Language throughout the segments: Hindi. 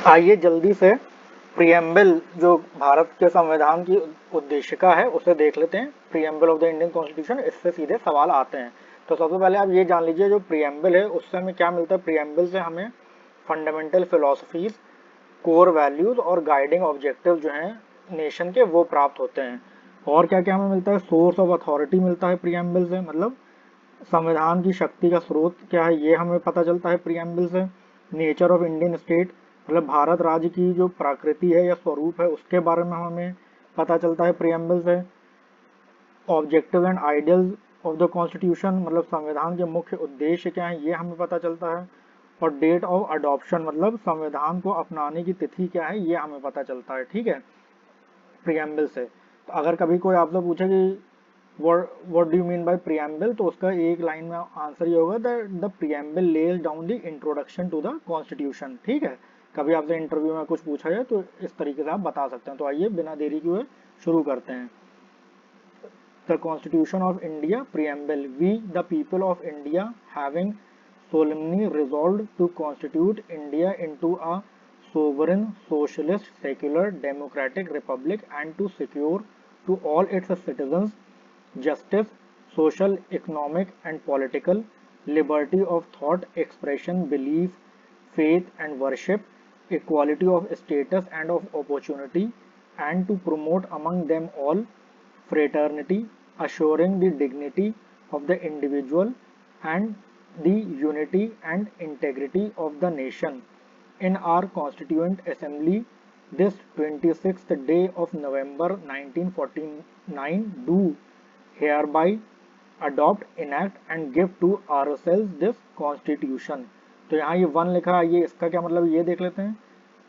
आइए जल्दी से प्रिएम्बल जो भारत के संविधान की उद्देशिका है उसे देख लेते हैं। Preamble of the Indian constitution, इससे सीधे सवाल आते हैं। तो सबसे पहले आप ये जान लीजिए जो प्रिएम्बल है उससे हमें क्या मिलता है। प्रिएम्बल से हमें फंडामेंटल फिलोसफीज, कोर वैल्यूज और गाइडिंग ऑब्जेक्टिव जो हैं नेशन के वो प्राप्त होते हैं। और क्या क्या हमें मिलता है, सोर्स ऑफ अथॉरिटी मिलता है प्रिएम्बल से, मतलब संविधान की शक्ति का स्रोत क्या है ये हमें पता चलता है प्रिएम्बल से। नेचर ऑफ इंडियन स्टेट, मतलब भारत राज्य की जो प्रकृति है या स्वरूप है उसके बारे में हमें पता चलता है प्रिएम्बल से। Objective and ideals of the constitution, मतलब संविधान के मुख्य उद्देश्य क्या है ये हमें पता चलता है। और डेट ऑफ अडॉप्शन, मतलब संविधान को अपनाने की तिथि क्या है ये हमें पता चलता है। ठीक है, प्रिएम्बल से। तो अगर कभी कोई आपसे पूछे कि what do you mean by preamble, तो उसका एक लाइन में आंसर ये होगा the preamble lays down the introduction to the constitution. ठीक है, कभी आपसे इंटरव्यू में कुछ पूछा जाए तो इस तरीके से आप बता सकते हैं। तो आइए बिना देरी किए शुरू करते हैं। The constitution of India preamble. We the people of India having solemnly resolved to constitute India into a sovereign, socialist, secular, democratic republic and to secure to all its citizens justice, social, economic and political, liberty of thought, expression, belief, faith and worship, equality of status and of opportunity, and to promote among them all fraternity, assuring the dignity of the individual and the unity and integrity of the nation. In our Constituent Assembly, this 26th day of November 1949, do hereby adopt, enact and give to ourselves this constitution। तो यहाँ ये वन लिखा है, ये इसका क्या मतलब ये देख लेते हैं।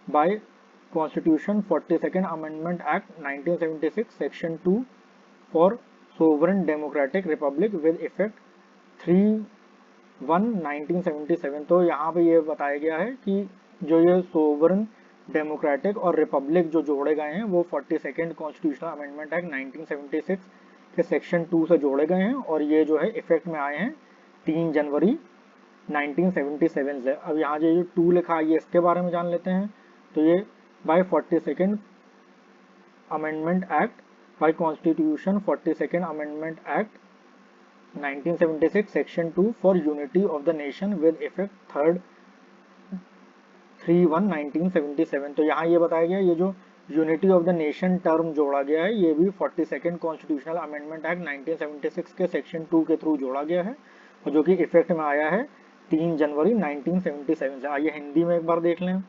Bye constitution 42nd amendment act 1976 section 2 for sovereign democratic Republic with effect 3/1/1977। तो यहाँ पे ये बताया गया है कि जो ये सोवरेन डेमोक्रेटिक और रिपब्लिक जो जोड़े गए हैं वो 42nd कॉन्स्टिट्यूशनल अमेंडमेंट एक्ट 1976 के सेक्शन 2 से जोड़े गए हैं और ये जो है इफेक्ट में आए हैं 3 जनवरी 1977 से। अब यहाँ जो 2 लिखा है ये इसके बारे में जान लेते हैं। तो ये by 42nd amendment act, by constitution 42nd amendment act 1976 section 2 for unity of the nation with effect 3/1/1977। तो यहाँ ये बताया गया ये जो unity of the nation term जोड़ा गया है ये भी 42nd कॉन्स्टिट्यूशनल अमेंडमेंट एक्ट 1976 के सेक्शन 2 के थ्रू जोड़ा गया है और जो कि इफेक्ट में आया है 3 जनवरी 1977 से। आइए हिंदी में एक बार देख लें।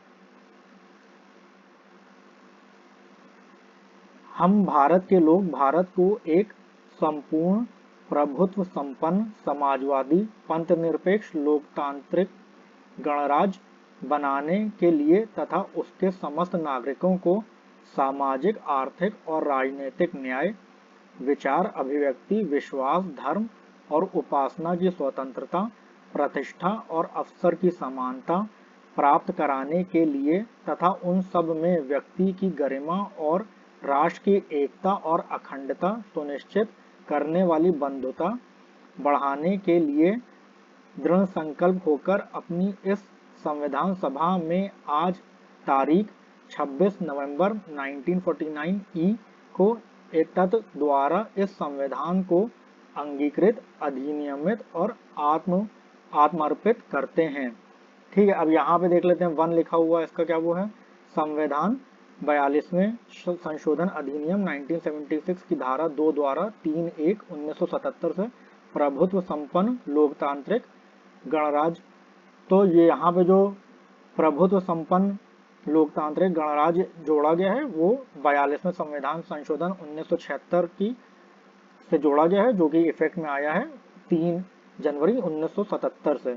हम भारत के लोग भारत को एक संपूर्ण प्रभुत्व संपन्न समाजवादी पंथनिरपेक्ष लोकतांत्रिक गणराज्य बनाने के लिए तथा उसके समस्त नागरिकों को सामाजिक, आर्थिक और राजनीतिक न्याय, विचार अभिव्यक्ति, विश्वास, धर्म और उपासना की स्वतंत्रता, प्रतिष्ठा और अवसर की समानता प्राप्त कराने के लिए तथा उन सब में व्यक्ति की गरिमा और राष्ट्र की एकता और अखंडता सुनिश्चित करने वाली बंधुता बढ़ाने के लिए दृढ़ संकल्प होकर अपनी इस संविधान सभा में आज तारीख 26 नवंबर 1949 ई को एतत् द्वारा इस संविधान को अंगीकृत, अधिनियमित और आत्मर्पित करते हैं। ठीक है, अब यहाँ पे देख लेते हैं 1 लिखा हुआ है, इसका क्या वो है, संविधान 42वें संशोधन अधिनियम 1976 की धारा 2 द्वारा 3/1/1977 से प्रभुत्व संपन्न लोकतांत्रिक गणराज्य। तो ये यहाँ पे जो प्रभुत्व संपन्न लोकतांत्रिक गणराज्य जोड़ा गया है वो 42वें संविधान संशोधन 1976 की से जोड़ा गया है जो कि इफेक्ट में आया है 3 जनवरी 1977 से।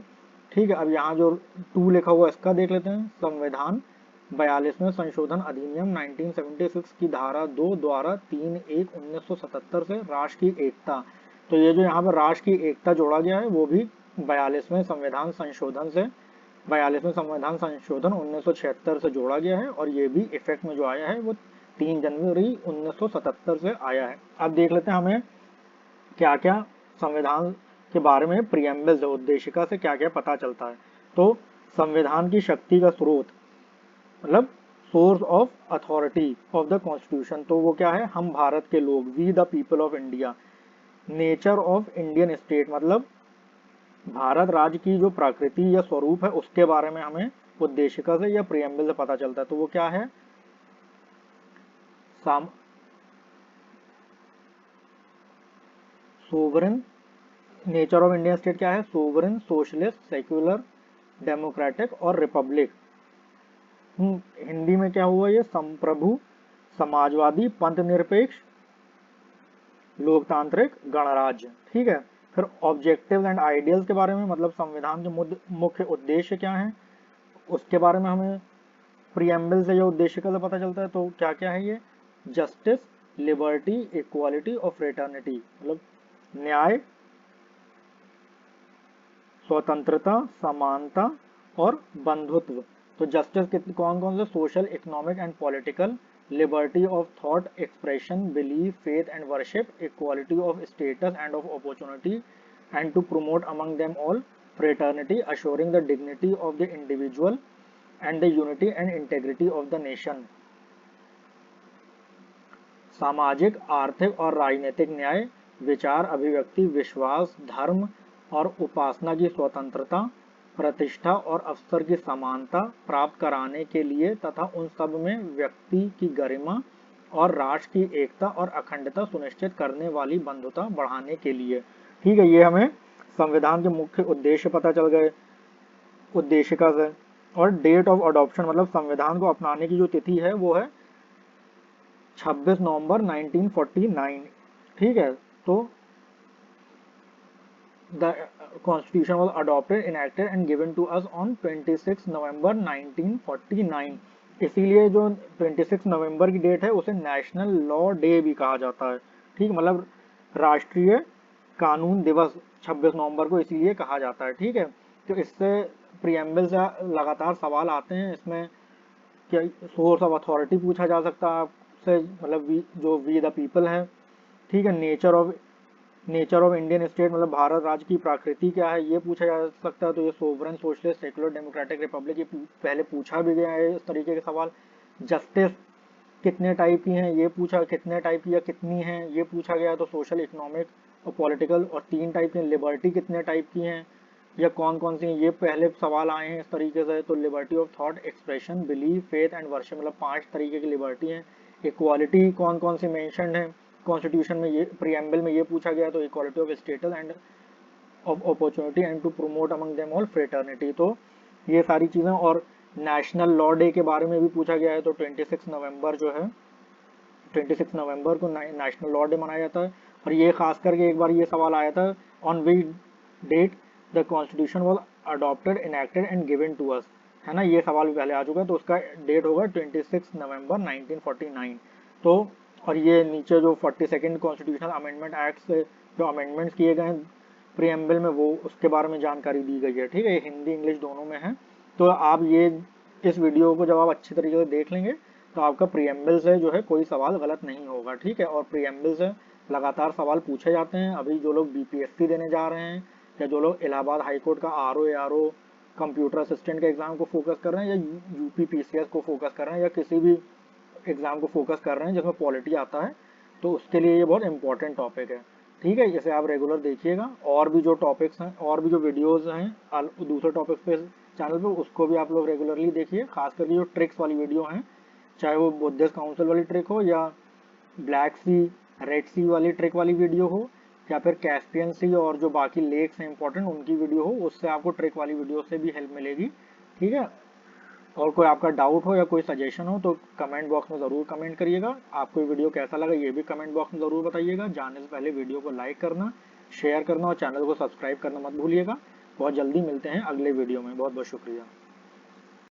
ठीक है, अब यहाँ जो 2 लिखा हुआ इसका देख लेते हैं। संविधान 42वें संशोधन अधिनियम 1976 की धारा 2 द्वारा 3/1/1977 से राष्ट्र की एकता। तो ये जो यहाँ पर राष्ट्र की एकता जोड़ा गया है वो भी 42वें संविधान संशोधन से 42वें संविधान संशोधन 1976 से जोड़ा गया है और ये भी इफेक्ट में जो आया है वो 3 जनवरी 1977 से आया है। अब देख लेते हैं हमें क्या क्या संविधान के बारे में प्रिएम्बल से, उद्देशिका से क्या क्या पता चलता है। तो संविधान की शक्ति का स्रोत, मतलब source of authority of the constitution, तो वो क्या है, हम भारत के लोग, we the people of India. Nature of Indian state, मतलब भारत राज्य की जो प्रकृति या स्वरूप है उसके बारे में हमें उद्देशिका से या प्रियम्बल से पता चलता है, तो वो क्या है, sovereign. Nature of Indian state क्या है, सोवरेन, सोशलिस्ट, सेक्युलर, डेमोक्रेटिक और रिपब्लिक। हिंदी में क्या हुआ ये, संप्रभु, समाजवादी, पंथ निरपेक्ष, लोकतांत्रिक, गणराज्य। ठीक है, फिर ऑब्जेक्टिव्स एंड आइडियल्स के बारे में, मतलब संविधान के मुख्य उद्देश्य क्या हैं उसके बारे में हमें प्रियम्बल से या उद्देशिका से पता चलता है। तो क्या क्या है ये, जस्टिस, लिबर्टी, इक्वालिटी और फ्रेटर्निटी, मतलब न्याय, स्वतंत्रता, समानता और बंधुत्व। तो जस्टिस कौन कौन से, social, economic and political, liberty of thought expression, belief, faith and worship, equality of status and of opportunity and to promote among them all fraternity, assuring the dignity of the individual and the unity and integrity of the nation. सामाजिक, आर्थिक और राजनीतिक न्याय, विचार, अभिव्यक्ति, विश्वास, धर्म और उपासना की स्वतंत्रता, प्रतिष्ठा और अवसर की समानता प्राप्त कराने के लिए तथा उन सब में व्यक्ति की गरिमा और राष्ट्र की एकता और अखंडता सुनिश्चित करने वाली बंधुता बढ़ाने के लिए। ठीक है, ये हमें संविधान के मुख्य उद्देश्य पता चल गए उद्देशिका से। और डेट ऑफ अडॉप्शन, मतलब संविधान को अपनाने की जो तिथि है वो है 26 नवंबर 1949। ठीक है, तो the constitution was adopted, enacted and given to us on 26 November 1949। इसीलिए जो 26 नवंबर की डेट है उसे नेशनल लॉ डे भी कहा जाता है। ठीक, मतलब राष्ट्रीय कानून दिवस 26 नवंबर को इसीलिए कहा जाता है। ठीक है, तो इससे प्रियम्बल से लगातार सवाल आते हैं। इसमें क्या सोर्स ऑफ अथॉरिटी पूछा जा सकता है आपसे, मतलब जो वी द पीपल है। ठीक है, नेचर ऑफ इंडियन स्टेट, मतलब भारत राज्य की प्रकृति क्या है ये पूछा जा सकता है। तो ये sovereign, socialist, secular, democratic, Republic, ये पहले पूछा भी गया है इस तरीके के सवाल। जस्टिस कितने टाइप की हैं ये पूछा, कितने टाइप की या कितनी हैं ये पूछा गया। तो सोशल, इकोनॉमिक और पॉलिटिकल, और 3 टाइप की। लिबर्टी कितने टाइप की हैं या कौन कौन सी हैं ये पहले सवाल आए हैं इस तरीके से। तो liberty of thought expression, belief, faith and worship, मतलब 5 तरीके की लिबर्टी हैं। इक्वालिटी कौन कौन सी मेंशन्ड है कॉन्स्टिट्यूशन में, ये प्रियम्बल में ये पूछा गया। तो equality of status and of opportunity and to promote among them all fraternity. तो ये सारी चीज़ें। और नेशनल लॉ डे के बारे में भी पूछा गया है। तो 26 नवंबर जो है, 26 नवंबर को नेशनल लॉ डे मनाया जाता है। और ये खास करके एक बार ये सवाल आया था, on which date the constitution was adopted, enacted and given to us, है ना, ये सवाल भी पहले आ चुका है। तो उसका डेट होगा 26 नवंबर 1949। तो और ये नीचे जो 42nd कॉन्स्टिट्यूशनल अमेंडमेंट एक्ट से जो अमेंडमेंट्स किए गए हैं प्रियम्बल में, वो उसके बारे में जानकारी दी गई है। ठीक है, ये हिंदी इंग्लिश दोनों में है। तो आप ये इस वीडियो को जब आप अच्छी तरीके से देख लेंगे तो आपका प्रियम्बल से जो है कोई सवाल गलत नहीं होगा। ठीक है, और प्रियम्बल से लगातार सवाल पूछे जाते हैं। अभी जो लोग बीपीएससी देने जा रहे हैं या जो लोग इलाहाबाद हाईकोर्ट का आरओ कंप्यूटर असिस्टेंट के एग्जाम को फोकस कर रहे हैं या यूपी पीसीएस को फोकस कर रहे हैं या किसी भी एग्जाम को फोकस कर रहे हैं जिसमें पॉलिटी आता है, तो उसके लिए ये बहुत इंपॉर्टेंट टॉपिक है। ठीक है, इसे आप रेगुलर देखिएगा। और भी जो टॉपिक्स हैं और भी जो वीडियोस हैं दूसरे टॉपिक्स पे चैनल पे, उसको भी आप लोग रेगुलरली देखिए। खास करके जो ट्रिक्स वाली वीडियो हैं, चाहे वो बुद्धिस्ट काउंसिल वाली ट्रिक हो या ब्लैक सी रेड सी वाली ट्रिक वाली वीडियो हो या फिर कैस्पियन सी और जो बाकी लेक्स हैं इंपॉर्टेंट उनकी वीडियो हो, उससे आपको ट्रिक वाली वीडियो से भी हेल्प मिलेगी। ठीक है, और कोई आपका डाउट हो या कोई सजेशन हो तो कमेंट बॉक्स में ज़रूर कमेंट करिएगा। आपको ये वीडियो कैसा लगा ये भी कमेंट बॉक्स में ज़रूर बताइएगा। जाने से पहले वीडियो को लाइक करना, शेयर करना और चैनल को सब्सक्राइब करना मत भूलिएगा। बहुत जल्दी मिलते हैं अगले वीडियो में। बहुत बहुत शुक्रिया।